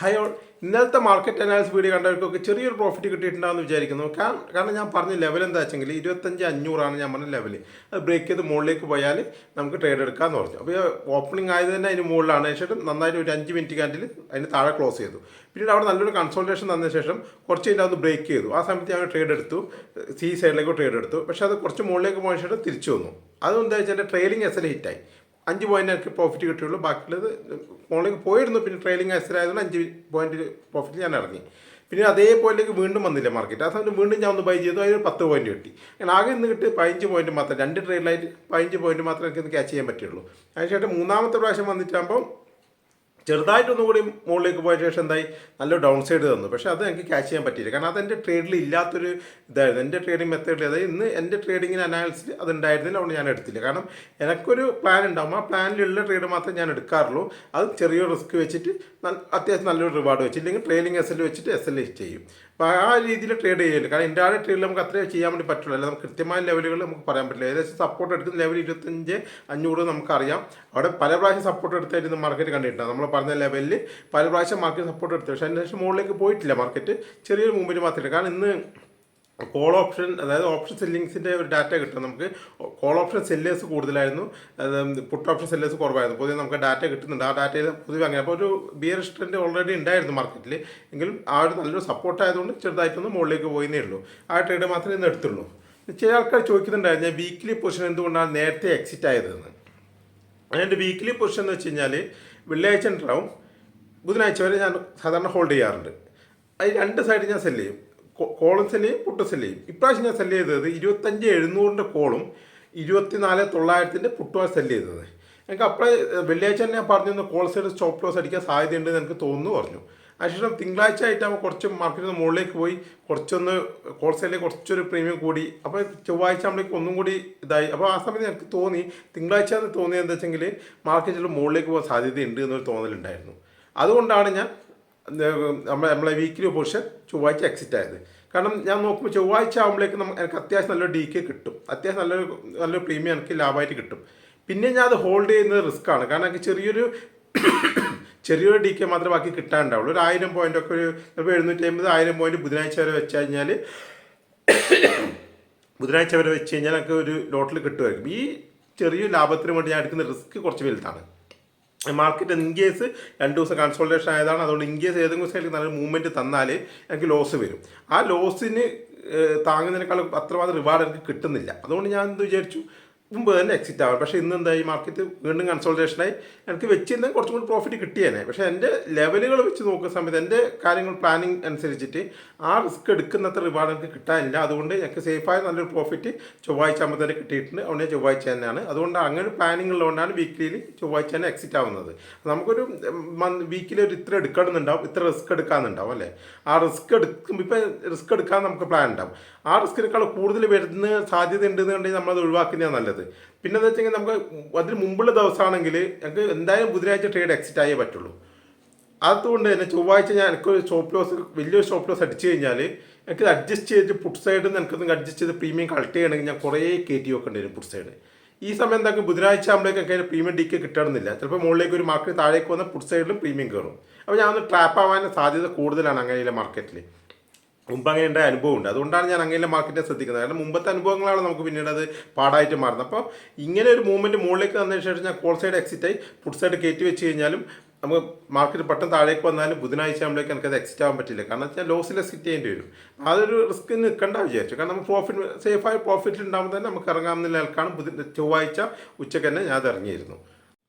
Hi all. ഇന്നലത്തെ market analysis video കണ്ടവർക്കൊക്കെ ചെറിയൊരു profit കിട്ടിയിട്ടുണ്ടാകുമെന്ന് വിചാരിക്കുന്നു. കാരണം ഞാൻ പറഞ്ഞ ലെവൽ എന്താ വെച്ചെങ്കിൽ 25,500 ഞാൻ പറഞ്ഞ ലെവൽ. അത് ബ്രേക്ക് ചെയ്ത് മുകളിലേക്ക് പോയാൽ നമുക്ക് ട്രേഡ് എടുക്കാമെന്ന് പറഞ്ഞു. അപ്പോൾ ഓപ്പണിംഗ് ആയത് തന്നെ അതിന് മുകളിലാണ്. ശേഷം നന്നായിട്ട് ഒരു 5 മിനിറ്റ് ക്യാൻഡിൽ അതിന് താഴെ ക്ലോസ് ചെയ്തു. പിന്നീട് അവിടെ നല്ലൊരു കൺസോൾട്ടേഷൻ തന്ന ശേഷം കുറച്ച് കഴിഞ്ഞാൽ അത് ബ്രേക്ക് ചെയ്തു. ആ സമയത്ത് ഞാൻ ട്രേഡ് എടുത്തു, സി സൈഡിലേക്ക് ട്രേഡ് എടുത്തു. പക്ഷേ അത് കുറച്ച് മുകളിലേക്ക് പോയ ശേഷം തിരിച്ചു വന്നു. അതെന്താ വെച്ചാൽ എൻ്റെ ട്രെയിലിംഗ് എസ് എൽ ഹിറ്റായി. 5 പോയിന്റ് എനിക്ക് പ്രോഫിറ്റ് കിട്ടിയുള്ളൂ. ബാക്കിയുള്ളത് മുകളിലേക്ക് പോയിരുന്നു. പിന്നെ ട്രെയിലിംഗ് ആയതുകൊണ്ട് 5 പോയിന്റ് പ്രോഫിറ്റ് ഞാൻ ഇറങ്ങി. പിന്നെ അതേ പോയിന്റിലേക്ക് വീണ്ടും വന്നില്ല മാർക്കറ്റ്. ആ സമയത്ത് വീണ്ടും ഞാൻ ഒന്ന് ബൈ ചെയ്തു. അതിന് 10 പോയിന്റ് കിട്ടി. ഞാൻ ആകെ ഇന്ന് കിട്ടി 15 പോയിന്റ് മാത്രം. 2 ട്രേഡിലായിട്ട് 15 പോയിന്റ് മാത്രമേ എനിക്ക് ക്യാച്ച് ചെയ്യാൻ പറ്റുള്ളൂ. അതിനുശേഷം മൂന്നാമത്തെ പ്രാവശ്യം വന്നിട്ടാകുമ്പോൾ ചെറുതായിട്ടൊന്നുകൂടി മുകളിലേക്ക് പോയ ശേഷം എന്തായി, നല്ല ഡൗൺ സൈഡ് തന്നു. പക്ഷേ അത് എനിക്ക് ക്യാച്ച് ചെയ്യാൻ പറ്റിയില്ല. കാരണം അതെൻ്റെ ട്രേഡിൽ ഇല്ലാത്തൊരു ഇതായിരുന്നു. എൻ്റെ ട്രേഡിംഗ് മെത്തേഡിൽ, അതായത് ഇന്ന് എൻ്റെ ട്രേഡിങ്ങിന് അനാലിസിൽ അത് ഉണ്ടായിരുന്നില്ല. അതുകൊണ്ട് ഞാൻ എടുത്തില്ല. കാരണം എനിക്കൊരു പ്ലാൻ ഉണ്ടാകും. ആ പ്ലാനിലുള്ള ട്രേഡ് മാത്രമേ ഞാൻ എടുക്കാറുള്ളൂ. അത് ചെറിയൊരു റിസ്ക് വെച്ചിട്ട് അത്യാവശ്യം നല്ലൊരു റിവാർഡ് വെച്ചില്ലെങ്കിൽ ട്രെയിലിംഗ് എസ് എൽ വെച്ചിട്ട് എസ് എൽ ചെയ്യും. അപ്പോൾ ആ രീതിയിൽ ട്രേഡ് ചെയ്യില്ല. കാരണം എൻ്റെ ട്രേഡിൽ നമുക്ക് അത്രയും ചെയ്യാൻ വേണ്ടി പറ്റുള്ളൂ. അല്ല, നമുക്ക് കൃത്യമായ ലെവലുകൾ നമുക്ക് പറയാൻ പറ്റില്ല. ഏകദേശം സപ്പോർട്ട് എടുക്കുന്ന ലെവൽ 25,500 നമുക്കറിയാം. അവിടെ പല പ്രാവശ്യം സപ്പോർട്ട് എടുത്തായിരുന്നു മാർക്കറ്റ് കണ്ടിട്ടുണ്ട്. നമ്മൾ പറഞ്ഞ ലെവലിൽ പല പ്രാവശ്യം മാർക്കറ്റ് സപ്പോർട്ട് എടുത്തു. പക്ഷേ അതിന് ശേഷം മുകളിലേക്ക് പോയിട്ടില്ല. മാർക്കറ്റ് ചെറിയൊരു മൂവ്മെൻറ്റ് മാത്രമേ. കാരണം ഇന്ന് കോൾ ഓപ്ഷൻ, അതായത് ഓപ്ഷൻ സെല്ലിങ്സിൻ്റെ ഒരു ഡാറ്റ കിട്ടും നമുക്ക്. കോൾ ഓപ്ഷൻ സെല്ലേഴ്സ് കൂടുതലായിരുന്നു, പുട്ട് ഓപ്ഷൻ സെല്ലേഴ്സ് കുറവായിരുന്നു. പൊതുവെ നമുക്ക് ഡാറ്റ കിട്ടുന്നുണ്ട്. ആ ഡാറ്റയിൽ പൊതുവെ അങ്ങനെ. അപ്പോൾ ഒരു ബിയറിഷ് ട്രെൻഡ് ഓൾറെഡി ഉണ്ടായിരുന്നു മാർക്കറ്റിൽ. എങ്കിലും ആ ഒരു നല്ലൊരു സപ്പോർട്ട് ആയതുകൊണ്ട് ചെറുതായിട്ടൊന്ന് മുകളിലേക്ക് പോയിന്നേ ഉള്ളൂ. ആ ട്രേഡ് മാത്രമേ ഇന്ന് എടുത്തുള്ളൂ. ചില ആൾക്കാർ ചോദിക്കുന്നുണ്ടായിരുന്നു ഞാൻ വീക്കിലി പൊസിഷൻ എന്തുകൊണ്ടാണ് നേരത്തെ എക്സിറ്റ് ആയതെന്ന്. അതിൻ്റെ വീക്കിലി പൊസിഷൻ എന്ന് വെച്ച് കഴിഞ്ഞാൽ വെള്ളിയാഴ്ച ഉണ്ടാവും, ബുധനാഴ്ച വരെ ഞാൻ സാധാരണ ഹോൾഡ് ചെയ്യാറുണ്ട്. അത് 2 സൈഡ് ഞാൻ സെല്ല് ചെയ്യും. കോളും സെല്ല് ചെയ്യും, പുട്ട് സെല്ല് ചെയ്യും. ഇപ്രാവശ്യം ഞാൻ സെല്ല് ചെയ്തത് 25,700 കോളും 24,900 പുട്ടുമാണ് സെല്ല് ചെയ്തത്. എനിക്ക് അപ്പോഴേ വെള്ളിയാഴ്ച തന്നെ ഞാൻ പറഞ്ഞു കോൾ സൈഡ് സ്റ്റോപ്പ് ലോസ് അടിക്കാൻ സാധ്യതയുണ്ടെന്ന് എനിക്ക് തോന്നുന്നു പറഞ്ഞു. അതിനുശേഷം തിങ്കളാഴ്ച ആയിട്ടാകുമ്പോൾ കുറച്ച് മാർക്കറ്റിൽ നിന്ന് മുകളിലേക്ക് പോയി കുറച്ചൊന്ന് കോൾ സൈഡിലേക്ക് കുറച്ചൊരു പ്രീമിയം കൂടി. അപ്പോൾ ചൊവ്വാഴ്ച ആകുമ്പോഴേക്ക് ഒന്നും കൂടി ഇതായി. അപ്പോൾ ആ സമയത്ത് എനിക്ക് തോന്നി, തിങ്കളാഴ്ച എന്ന് തോന്നിയത് എന്താ വെച്ചെങ്കിൽ മാർക്കറ്റിൽ മുകളിലേക്ക് പോകാൻ സാധ്യതയുണ്ട് എന്നൊരു തോന്നലുണ്ടായിരുന്നു. അതുകൊണ്ടാണ് ഞാൻ നമ്മളെ വീക്കിലി പൊസിഷൻ ചൊവ്വാഴ്ച എക്സിറ്റ് ആയത്. കാരണം ഞാൻ നോക്കുമ്പോൾ ചൊവ്വാഴ്ച ആകുമ്പോഴേക്ക് എനിക്ക് അത്യാവശ്യം നല്ലൊരു ഡി കെ കിട്ടും. അത്യാവശ്യം നല്ലൊരു പ്രീമിയം എനിക്ക് ലാഭമായിട്ട് കിട്ടും. പിന്നെ ഞാൻ അത് ഹോൾഡ് ചെയ്യുന്നത് റിസ്ക്കാണ്. കാരണം എനിക്ക് ചെറിയൊരു ഡി കെ മാത്രമേ ബാക്കി കിട്ടാനുണ്ടാവുള്ളൂ. ഒരു 1000 പോയിൻ്റ് ഒക്കെ, ഒരു ചിലപ്പോൾ 750, 1000 പോയിന്റ് ബുധനാഴ്ച വരെ വെച്ച് കഴിഞ്ഞാൽ എനിക്ക് ഒരു ലോട്ടിൽ കിട്ടുമായിരിക്കും. ഈ ചെറിയ ലാഭത്തിന് വേണ്ടി ഞാൻ എടുക്കുന്ന റിസ്ക് കുറച്ച് വലുതാണ്. മാർക്കറ്റ് ഇൻ കേസ് 2 ദിവസം കൺസോൾട്ടേഷൻ ആയതാണ്. അതുകൊണ്ട് ഇൻ കേസ് ഏതെങ്കിലും സൈഡിൽ നല്ലൊരു മൂവ്മെൻറ്റ് തന്നാൽ എനിക്ക് ലോസ് വരും. ആ ലോസിന് താങ്ങുന്നതിനേക്കാളും അത്രമാത്രം റിവാർഡ് എനിക്ക് കിട്ടുന്നില്ല. അതുകൊണ്ട് ഞാൻ എന്ത് വിചാരിച്ചു, മുമ്പ് തന്നെ എക്സിറ്റ് ആവാം. പക്ഷേ ഇന്ന് എന്തായി, മാർക്കറ്റ് വീണ്ടും കൺസോൾട്ടേഷനായി. എനിക്ക് വെച്ചിരുന്നെങ്കിൽ കുറച്ചും കൂടി പ്രോഫിറ്റ് കിട്ടിയേനെ. പക്ഷേ എൻ്റെ ലെവലുകൾ വെച്ച് നോക്കുന്ന സമയത്ത് എൻ്റെ കാര്യങ്ങൾ പ്ലാനിങ് അനുസരിച്ചിട്ട് ആ റിസ്ക് എടുക്കുന്നത്ര റിവാർഡ് എനിക്ക് കിട്ടാനില്ല. അതുകൊണ്ട് എനിക്ക് സേഫായ നല്ലൊരു പ്രോഫിറ്റ് ചൊവ്വാഴ്ച ആകുമ്പോൾ തന്നെ കിട്ടിയിട്ടുണ്ട്. അതുകൊണ്ട് ചൊവ്വാഴ്ച തന്നെയാണ്. അതുകൊണ്ട് അങ്ങനെ പ്ലാനിങ് ഉള്ളതുകൊണ്ടാണ് വീക്കിലിയിൽ ചൊവ്വാഴ്ച തന്നെ എക്സിറ്റ് ആവുന്നത്. നമുക്കൊരു വീക്കിൽ ഒരു ഇത്ര എടുക്കണമെന്നുണ്ടാവും, ഇത്ര റിസ്ക് എടുക്കാമെന്നുണ്ടാവും അല്ലേ. ആ റിസ്ക് ഇപ്പം റിസ്ക് എടുക്കാൻ നമുക്ക് പ്ലാൻ ഉണ്ടാവും. ആ റിസ്കിനേക്കാൾ കൂടുതൽ വരുന്ന സാധ്യത ഉണ്ടെന്നുണ്ടെങ്കിൽ നമ്മളത് ഒഴിവാക്കുന്നതാണ് നല്ലത്. പിന്നെ എന്താ വെച്ചെങ്കിൽ നമുക്ക് അതിന് മുമ്പുള്ള ദിവസമാണെങ്കിൽ ഞങ്ങൾക്ക് എന്തായാലും ബുധനാഴ്ച ട്രേഡ് എക്സിറ്റ് ആയേ പറ്റുള്ളൂ. അതുകൊണ്ട് തന്നെ ചൊവ്വാഴ്ച ഞാൻ എനിക്കൊരു സ്റ്റോപ്പ് ലോസ്, വലിയൊരു സ്റ്റോപ്പ് ലോസ് അടിച്ചു കഴിഞ്ഞാൽ എനിക്ക് അഡ്ജസ്റ്റ് ചെയ്തിട്ട് പുട്ട് സൈഡിൽ നിന്ന് എനിക്കൊന്ന് അഡ്ജസ്റ്റ് ചെയ്ത് പ്രീമിയം കളക്ട് ചെയ്യണമെങ്കിൽ ഞാൻ കുറേ കയറ്റി വെക്കേണ്ടി വരും പുട്ട് സൈഡ്. ഈ സമയം എന്താക്കും, ബുധനാഴ്ച ആകുമ്പോഴേക്കും എനിക്ക് പ്രീമിയം ഡി കെ കിട്ടണമെന്നില്ല. ചിലപ്പോൾ മുകളിലേക്ക് ഒരു മാർക്കറ്റ് താഴേക്ക് വന്ന പുട്ട് സൈഡിലും പ്രീമിയം കയറും. അപ്പോൾ ഞാൻ ഒന്ന് ട്രാപ്പ് ആവാൻ സാധ്യത കൂടുതലാണ് അങ്ങനെയുള്ള മാർക്കറ്റിൽ. മുമ്പ് അങ്ങനെ ഉണ്ടായ അനുഭവമുണ്ട്. അതുകൊണ്ടാണ് ഞാൻ അങ്ങനെയുള്ള മാർക്കറ്റിനെ ശ്രദ്ധിക്കുന്നത്. കാരണം മുമ്പത്തെ അനുഭവങ്ങളാണ് നമുക്ക് പിന്നീട് അത് പാടായിട്ട് മാറുന്നത്. അപ്പോൾ ഇങ്ങനെ ഒരു മൂവ്മെൻറ്റ് മുകളിലേക്ക് വന്നതിന് ശേഷം ഞാൻ കോൾ സൈഡ് എക്സിറ്റായി പുട്ട് സൈഡ് കയറ്റി വെച്ച് കഴിഞ്ഞാലും നമുക്ക് മാർക്കറ്റ് പെട്ടെന്ന് താഴേക്ക് വന്നാലും ബുധനാഴ്ച ആകുമ്പോഴേക്ക് എനിക്കത് എക്സിറ്റ് ആകാൻ പറ്റില്ല. കാരണം വെച്ചാൽ ലോസിൽ എക്സിറ്റ് ചെയ്യേണ്ടി വരും. അതൊരു റിസ്ക് നിൽക്കേണ്ട വിചാരിച്ചു. കാരണം നമുക്ക് പ്രോഫിറ്റ്, സേഫായ പ്രോഫിറ്റ് ഉണ്ടാകുമ്പോൾ തന്നെ നമുക്ക് ഇറങ്ങാമെന്ന നിലക്കാണ് ചൊവ്വാഴ്ച ഉച്ചയ്ക്ക് തന്നെ ഞാൻ അത് ഇറങ്ങിയിരുന്നു.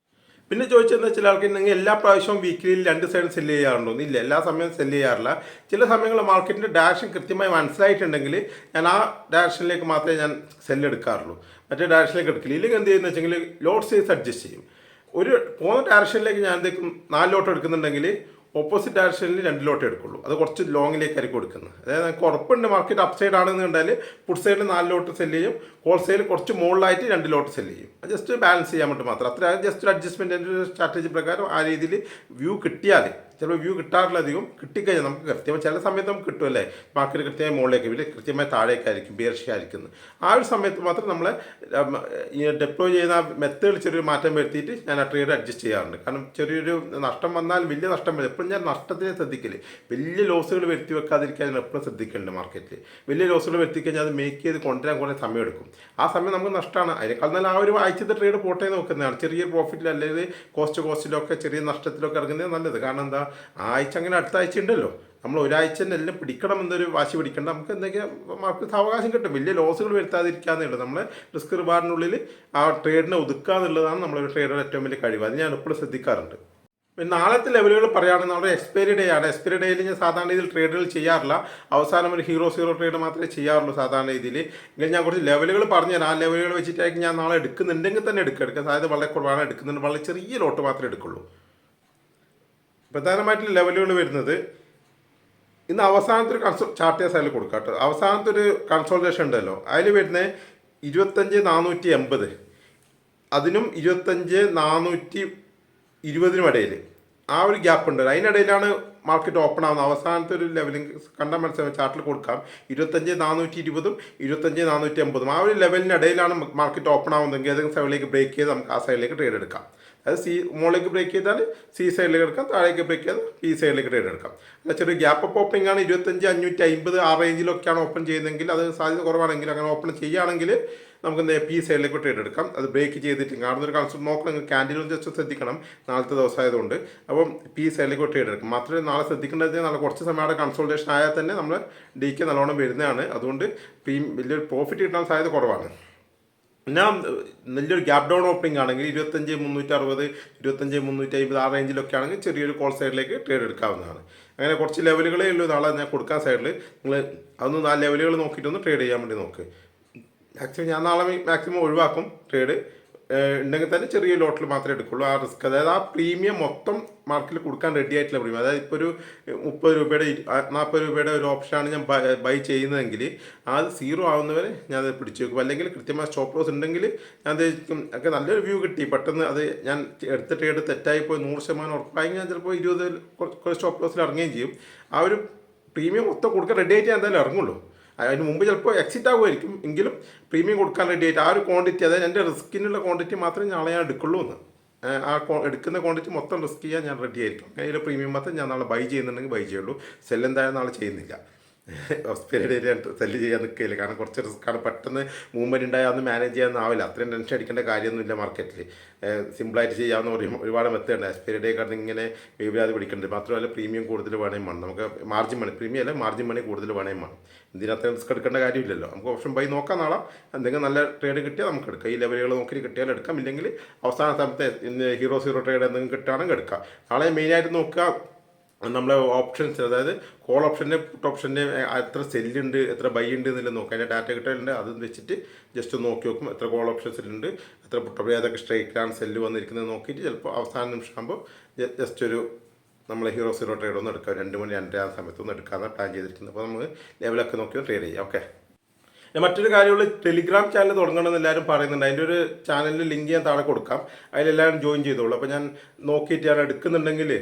പിന്നെ ചോദിച്ചതെന്ന് ചില ആൾക്ക് നിങ്ങൾ എല്ലാ പ്രാവശ്യവും വീക്കിലിയിൽ 2 സൈഡ് സെല്ല് ചെയ്യാറുണ്ടോ? ഇല്ല, എല്ലാ സമയവും സെല്ല് ചെയ്യാറില്ല. ചില സമയങ്ങളിൽ മാർക്കറ്റിൻ്റെ ഡയറക്ഷൻ കൃത്യമായി മനസ്സിലായിട്ടുണ്ടെങ്കിൽ ഞാൻ ആ ഡയറക്ഷനിലേക്ക് മാത്രമേ ഞാൻ സെല്ല് എടുക്കാറുള്ളൂ. മറ്റേ ഡയറക്ഷനിലേക്ക് എടുക്കില്ല. ഇല്ലെങ്കിൽ എന്ത് ചെയ്യുന്നത് വെച്ചെങ്കിൽ ലോട്ട് സൈസ് അഡ്ജസ്റ്റ് ചെയ്യും. ഒരു പോകുന്ന ഡയറക്ഷനിലേക്ക് ഞാൻ എന്തെങ്കിലും 4 ലോട്ട് എടുക്കുന്നുണ്ടെങ്കിൽ ഓപ്പോസിറ്റ് ഡയറക്ഷനിൽ 2 ലോട്ട് എടുക്കുള്ളൂ. അത് കുറച്ച് ലോങ്ങിലേക്കായിരിക്കും കൊടുക്കുന്നത്. അതായത് നമുക്ക് ഉറപ്പുണ്ട് മാർക്കറ്റ് അപ്പ് സൈഡ് ആണെന്ന് കണ്ടാൽ പുട്ട് സൈഡിൽ 4 ലോട്ട് സെല്ല് ചെയ്യും, കോൾ സൈഡിൽ കുറച്ച് മുകളിലായിട്ട് 2 ലോട്ട് സെല്ല് ചെയ്യും. ജസ്റ്റ് ബാലൻസ് ചെയ്യാൻ വേണ്ടി മാത്രം. അത്ര ജസ്റ്റ് ഒരു അഡ്ജസ്റ്റ്മെൻറ്റ്, എൻ്റെ ഒരു സ്ട്രാറ്റജി പ്രകാരം ആ രീതിയിൽ വ്യൂ കിട്ടിയാൽ ചിലപ്പോൾ വ്യൂ കിട്ടാറില്ല അധികം. കിട്ടിക്കഴിഞ്ഞാൽ നമുക്ക് കൃത്യമായി ചില സമയത്ത് നമുക്ക് കിട്ടുമല്ലേ, മാർക്കറ്റ് കൃത്യമായി മുകളിലേക്ക് ഇവർ കൃത്യമായി താഴേക്കായിരിക്കും, ബിയർഷിയായിരിക്കുന്നത്. ആ ഒരു സമയത്ത് മാത്രം നമ്മൾ ഈ ഡെപ്ലോയ് ചെയ്യുന്ന മെത്തേഡിൽ ചെറിയൊരു മാറ്റം വരുത്തിയിട്ട് ഞാൻ ആ ട്രേഡ് അഡ്ജസ്റ്റ് ചെയ്യാറുണ്ട്. കാരണം ചെറിയൊരു നഷ്ടം വന്നാൽ വലിയ നഷ്ടം വരും. എപ്പോഴും ഞാൻ നഷ്ടത്തിനെ ശ്രദ്ധിക്കില്ല, വലിയ ലോസുകൾ വരുത്തി വെക്കാതിരിക്കാൻ ഞാൻ എപ്പോഴും ശ്രദ്ധിക്കുന്നുണ്ട്. മാർക്കറ്റിൽ വലിയ ലോസുകൾ വരുത്തി കഴിഞ്ഞാൽ അത് മേക്ക് ചെയ്ത് കൊണ്ടുവരാൻ കുറേ സമയം എടുക്കും. ആ സമയം നമുക്ക് നഷ്ടമാണ്. അതിനേക്കാൾ നല്ല ആ ഒരു ആഴ്ചത്തെ ട്രേഡ് പോട്ടെ നോക്കുന്നതാണ്. ചെറിയ പ്രോഫിറ്റിൽ അല്ലെങ്കിൽ കോസ്റ്റിലൊക്കെ ചെറിയ നഷ്ടത്തിലൊക്കെ ഇറങ്ങുന്നത് നല്ലത്. കാരണം എന്താ, ആഴ്ച അങ്ങനെ അടുത്ത ആഴ്ച ഉണ്ടല്ലോ, നമ്മൾ ഒരാഴ്ച തന്നെ എല്ലാം പിടിക്കണം എന്നൊരു വാശി പിടിക്കേണ്ട. നമുക്ക് എന്തെങ്കിലും മാർക്ക് അവകാശം കിട്ടും. വലിയ ലോസുകൾ വരുത്താതിരിക്കാന്നേ ഉള്ളൂ. നമ്മൾ റിസ്ക് റിവാർഡിനുള്ളിൽ ആ ട്രേഡിനെ ഒതുക്കുക എന്നുള്ളതാണ് നമ്മളൊരു ട്രേഡറുടെ ഏറ്റവും വലിയ കഴിവ്. അത് ഞാൻ എപ്പോഴും ശ്രദ്ധിക്കാറുണ്ട്. പിന്നെ നാളത്തെ ലെവലുകൾ പറയുകയാണെങ്കിൽ നമ്മുടെ എക്സ്പയറി ഡേ ആണ്. എക്സ്പയറി ഡേയിൽ ഞാൻ സാധാരണ രീതിയിൽ ട്രേഡുകൾ ചെയ്യാറില്ല. അവസാനം ഒരു ഹീറോ ട്രേഡ് മാത്രമേ ചെയ്യാറുള്ളൂ സാധാരണ രീതിയിൽ. എങ്കിൽ ഞാൻ കുറച്ച് ലെവലുകൾ പറഞ്ഞുതരാം. ആ ലെവലുകൾ വെച്ചിട്ടായിരിക്കും ഞാൻ നാളെ എടുക്കുന്നുണ്ടെങ്കിൽ തന്നെ എടുക്കാൻ സാധ്യത വളരെ കുറവാണ്. എടുക്കുന്നുണ്ട് വളരെ ചെറിയ ലോട്ട് മാത്രമേ എടുക്കുള്ളൂ. പ്രധാനമായിട്ടുള്ള ലെവലുകൾ വരുന്നത് ഇന്ന് അവസാനത്തെ ഒരു ചാർട്ട് സൈഡിൽ കൊടുക്കാം കേട്ടോ. അവസാനത്തെ ഒരു കൺസോൾട്ടേഷൻ ഉണ്ടല്ലോ, അതിൽ വരുന്നത് 25,480 അതിനും 25,420 ഇടയിൽ ആ ഒരു ഗ്യാപ്പ് ഉണ്ട്. അതിനിടയിലാണ് മാർക്കറ്റ് ഓപ്പൺ ആവുന്നത്. അവസാനത്തെ ഒരു ലെവലിംഗ് കണ്ടാൽ മനസ്സിലാവും, ചാർട്ടിൽ കൊടുക്കാം. 25,420 25,480 ആ ഒരു ലെവലിനിടയിലാണ് മാർക്കറ്റ് ഓപ്പൺ ആവുന്നതെങ്കിൽ ഏതെങ്കിലും സൈഡിലേക്ക് ബ്രേക്ക് ചെയ്ത് നമുക്ക് ആ സൈഡിലേക്ക് ട്രേഡ് എടുക്കാം. അത് മുകളിലേക്ക് ബ്രേക്ക് ചെയ്താൽ സി സൈഡിലേക്ക് എടുക്കാം, താഴേക്ക് ബ്രേക്ക് ചെയ്താൽ പി സൈഡിലേക്ക് ട്രേഡ് എടുക്കാം. അല്ല ചെറിയ ഗ്യാപ്പ് അപ്പ് ഓപ്പണിംഗ് ആണ്. 25,550 ആ റേഞ്ചിലൊക്കെയാണ് ഓപ്പൺ ചെയ്യുന്നതെങ്കിൽ അത് സാധ്യത കുറവാണെങ്കിൽ അങ്ങനെ ഓപ്പൺ ചെയ്യുകയാണെങ്കിൽ നമുക്ക് പി സൈഡിലേക്ക് ട്രേഡ് എടുക്കാം. അത് ബ്രേക്ക് ചെയ്തിട്ട് കാണുന്നൊരു കൺസെപ്റ്റ് നോക്കണം. ക്യാൻഡിലും ജസ്റ്റ് ശ്രദ്ധിക്കണം, നാളത്തെ ദിവസമായതുകൊണ്ട്. അപ്പം പി സൈഡിലേക്ക് ട്രേഡ് എടുക്കും. മാത്രമേ നാളെ ശ്രദ്ധിക്കേണ്ടത്, നാളെ കുറച്ച് സമയം അവിടെ കൺസോൾട്ടേഷൻ ആയാൽ തന്നെ നമ്മൾ ഡിക്ക് നല്ലോണം വരുന്നതാണ്. അതുകൊണ്ട് വലിയൊരു പ്രോഫിറ്റ് കിട്ടാൻ സാധ്യത കുറവാണ്. പിന്നെ നല്ലൊരു ഗ്യാപ് ഡൗൺ ഓപ്പണിംഗ് ആണെങ്കിൽ 25,360 25,350 ആ റേഞ്ചിലൊക്കെ ആണെങ്കിൽ ചെറിയൊരു കോൾ സൈഡിലേക്ക് ട്രേഡ് എടുക്കാവുന്നതാണ്. അങ്ങനെ കുറച്ച് ലെവലുകളേ ഉള്ളൂ നാളെ ഞാൻ കൊടുക്കാൻ സൈഡിൽ. നിങ്ങൾ അതൊന്ന് ആ ലെവലുകൾ നോക്കിയിട്ടൊന്ന് ട്രേഡ് ചെയ്യാൻ വേണ്ടി നോക്ക്. മാക്സിമം ഞാൻ നാളെ മാക്സിമം ഒഴിവാക്കും ട്രേഡ്. ഉണ്ടെങ്കിൽ തന്നെ ചെറിയ ലോട്ടിൽ മാത്രമേ എടുക്കുള്ളൂ. ആ റിസ്ക്, അതായത് ആ പ്രീമിയം മൊത്തം മാർക്കറ്റിൽ കൊടുക്കാൻ റെഡി ആയിട്ടുള്ള പ്രീമിയം, അതായത് ഇപ്പോൾ ഒരു 30 രൂപയുടെ 40 രൂപയുടെ ഒരു ഓപ്ഷനാണ് ഞാൻ ബൈ ചെയ്യുന്നതെങ്കിൽ അത് സീറോ ആവുന്നവരെ ഞാൻ അത് പിടിച്ചു വെക്കും. അല്ലെങ്കിൽ കൃത്യമായ സ്റ്റോപ്പ് ലോസ് ഉണ്ടെങ്കിൽ ഞാൻ ഒക്കെ നല്ലൊരു വ്യൂ കിട്ടി പെട്ടെന്ന് അത് ഞാൻ എടുത്ത ട്രേഡ് തെറ്റായി പോയി 100% ഉറപ്പായെങ്കിൽ ഞാൻ ചിലപ്പോൾ 20 സ്റ്റോപ്പ് ലോസിൽ ഇറങ്ങുകയും ചെയ്യും. ആ ഒരു പ്രീമിയം മൊത്തം കൊടുക്കാൻ റെഡി ആയിട്ട് ഞാൻ എന്തായാലും ഇറങ്ങുള്ളൂ. അതിന് മുമ്പ് ചിലപ്പോൾ എക്സിറ്റ് ആകുമായിരിക്കും, എങ്കിലും പ്രീമിയം കൊടുക്കാൻ റെഡി ആയിട്ട് ആ ഒരു ക്വാണ്ടിറ്റി, അതായത് എൻ്റെ റിസ്കിനുള്ള ക്വാണ്ടിറ്റി മാത്രമേ നാളെ ഞാൻ എടുക്കുള്ളൂ എന്ന്. ആ എടുക്കുന്ന ക്വാണ്ടിറ്റി മൊത്തം റിസ്ക് ചെയ്യാൻ ഞാൻ റെഡി ആയിരിക്കും. അതിൽ പ്രീമിയം മാത്രം ഞാൻ നാളെ ബൈ ചെയ്യുന്നുണ്ടെങ്കിൽ ബൈ ചെയ്യുള്ളൂ. സെൽ എന്തായാലും നാളെ ചെയ്യുന്നില്ല. എക്സ്പയറി ഡേറ്റ് സെല്ല് ചെയ്യാൻ നിൽക്കില്ല. കാരണം കുറച്ച് റിസ്ക്കാണ്. പെട്ടെന്ന് മൂവ്മെൻറ്റ് ഉണ്ടായാൽ അതൊന്നും മാനേജ് ചെയ്യാനാവില്ല. അത്രയും ടെൻഷൻ അടിക്കേണ്ട കാര്യമൊന്നുമില്ല മാർക്കറ്റിൽ. സിമ്പിളായിട്ട് ചെയ്യാമെന്ന് പറയും. ഒരുപാട് മെത്തേഡ് ഉണ്ട്. എക്സ്പയറി ഡേ കാരണം ഇങ്ങനെ വേവലാതെ പിടിക്കേണ്ടത്. മാത്രമല്ല പ്രീമിയം കൂടുതൽ വേണേയും വേണം. നമുക്ക് മാർജിൻ മണി, പ്രീമിയം അല്ല മാർജിൻ മണി കൂടുതൽ വേണേയും വേണം. ഇതിനകത്ത് റിസ്ക് എടുക്കേണ്ട കാര്യമില്ലല്ലോ. നമുക്ക് ഓപ്ഷൻ ബൈ നോക്കാം. നാളെ എന്തെങ്കിലും നല്ല ട്രേഡ് കിട്ടിയാൽ നമുക്ക് എടുക്കാം. ഈ ലെവലുകൾ നോക്കി കിട്ടിയാൽ എടുക്കാം. ഇല്ലെങ്കിൽ അവസാന സമയത്ത് ഹീറോ ട്രേഡ് എന്തെങ്കിലും കിട്ടുകയാണെങ്കിൽ എടുക്കാം. നാളെ മെയിനായിട്ട് നോക്കുക നമ്മളെ ഓപ്ഷൻസ്, അതായത് കോൾ ഓപ്ഷൻ്റെ പുട്ട് ഓപ്ഷൻ്റെ എത്ര സെല്ലുണ്ട് എത്ര ബൈ ഉണ്ട് എന്നുള്ളത് നോക്കുക. അതിൻ്റെ ഡാറ്റ കിട്ടാനുണ്ട്. അത് വെച്ചിട്ട് ജസ്റ്റ് ഒന്ന് നോക്കി നോക്കും എത്ര കോൾ ഓപ്ഷൻസിലുണ്ട്, എത്ര പുട്ട് ഏതൊക്കെ സ്ട്രൈക്കിലാണ് സെല്ല് വന്നിരിക്കുന്നത് നോക്കിയിട്ട് ചിലപ്പോൾ അവസാന നിമിഷമാകുമ്പോൾ ജസ്റ്റ് ഒരു നമ്മളെ ഹീറോ ട്രേഡ് ഒന്ന് എടുക്കാം. 2 മണി 2:30 ആ സമയത്തൊന്നും എടുക്കാമെന്ന് പ്ലാൻ ചെയ്തിരിക്കുന്നത്. അപ്പോൾ നമുക്ക് ലെവലൊക്കെ നോക്കി ട്രേഡ് ചെയ്യാം. ഓക്കെ. മറ്റൊരു കാര്യമുള്ള ടെലിഗ്രാം ചാനൽ തുടങ്ങണമെന്ന് എല്ലാവരും പറയുന്നുണ്ട്. അതിൻ്റെ ഒരു ചാനലിൽ ലിങ്ക് ഞാൻ താഴെ കൊടുക്കാം. അതിലെല്ലാവരും ജോയിൻ ചെയ്തോളൂ. അപ്പോൾ ഞാൻ നോക്കിയിട്ട് ഞാൻ എടുക്കുന്നുണ്ടെങ്കിൽ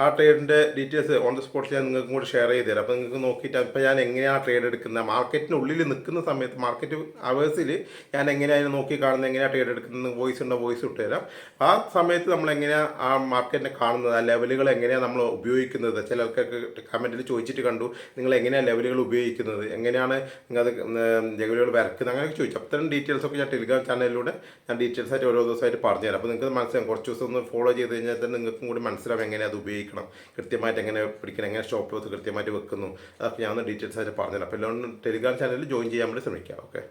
ആ ട്രേഡിൻ്റെ ഡീറ്റെയിൽസ് ഓൺ ദ സ്പോട്ടിൽ ഞാൻ നിങ്ങൾക്കും കൂടി ഷെയർ ചെയ്ത് തരാം. അപ്പോൾ നിങ്ങൾക്ക് നോക്കിയിട്ട് ഇപ്പോൾ ഞാൻ എങ്ങനെയാണ് ട്രേഡ് എടുക്കുന്നത്, മാർക്കറ്റിനുള്ളിൽ നിൽക്കുന്ന സമയത്ത് മാർക്കറ്റ് അവേഴ്സിൽ ഞാൻ എങ്ങനെയാണ് നോക്കി കാണുന്നത്, എങ്ങനെയാണ് ട്രേഡ് എടുക്കുന്നത്, വോയിസ് ഉണ്ടോ വോയിസ് ഇട്ട് തരാം. ആ സമയത്ത് നമ്മൾ എങ്ങനെയാണ് ആ മാർക്കറ്റിനെ കാണുന്നത്, ആ ലെവലുകൾ എങ്ങനെയാണ് നമ്മൾ ഉപയോഗിക്കുന്നത്. ചില ആൾക്കാർക്ക് കമൻറ്റിൽ ചോദിച്ചിട്ട് കണ്ടു, നിങ്ങൾ എങ്ങനെയാണ് ലെവലുകൾ ഉപയോഗിക്കുന്നത്, എങ്ങനെയാണ് നിങ്ങൾ ലെവലുകൾ വരക്കുന്നത്, അങ്ങനെയൊക്കെ ചോദിച്ചു. അത്തരം ഡീറ്റെയിൽസൊക്കെ ഞാൻ ടെലിഗ്രാം ചാനലിലൂടെ ഞാൻ ഡീറ്റെയിൽസ് ആയിട്ട് ഓരോ ദിവസമായിട്ട് പറഞ്ഞുതരാം. അപ്പോൾ നിങ്ങൾക്ക് മനസ്സിലാവും. കുറച്ച് ദിവസം ഒന്ന് ഫോളോ ചെയ്ത് കഴിഞ്ഞാൽ തന്നെ നിങ്ങൾക്കും കൂടി മനസ്സിലാവും എങ്ങനെ അത് ഉപയോഗിക്കണം, കൃത്യമായിട്ട് എങ്ങനെ പിടിക്കണം, എങ്ങനെ സ്റ്റോപ്പ് ലോസ് കൃത്യമായിട്ട് വെക്കുന്നു. അതൊക്കെ ഞാൻ ഡീറ്റെയിൽസ് ആയിട്ട് പറഞ്ഞുതരാം. അപ്പോൾ എല്ലാവരും ടെലിഗ്രാം ചാനലിൽ ജോയിൻ ചെയ്യാൻ വേണ്ടി ശ്രമിക്കാം. ഓക്കെ.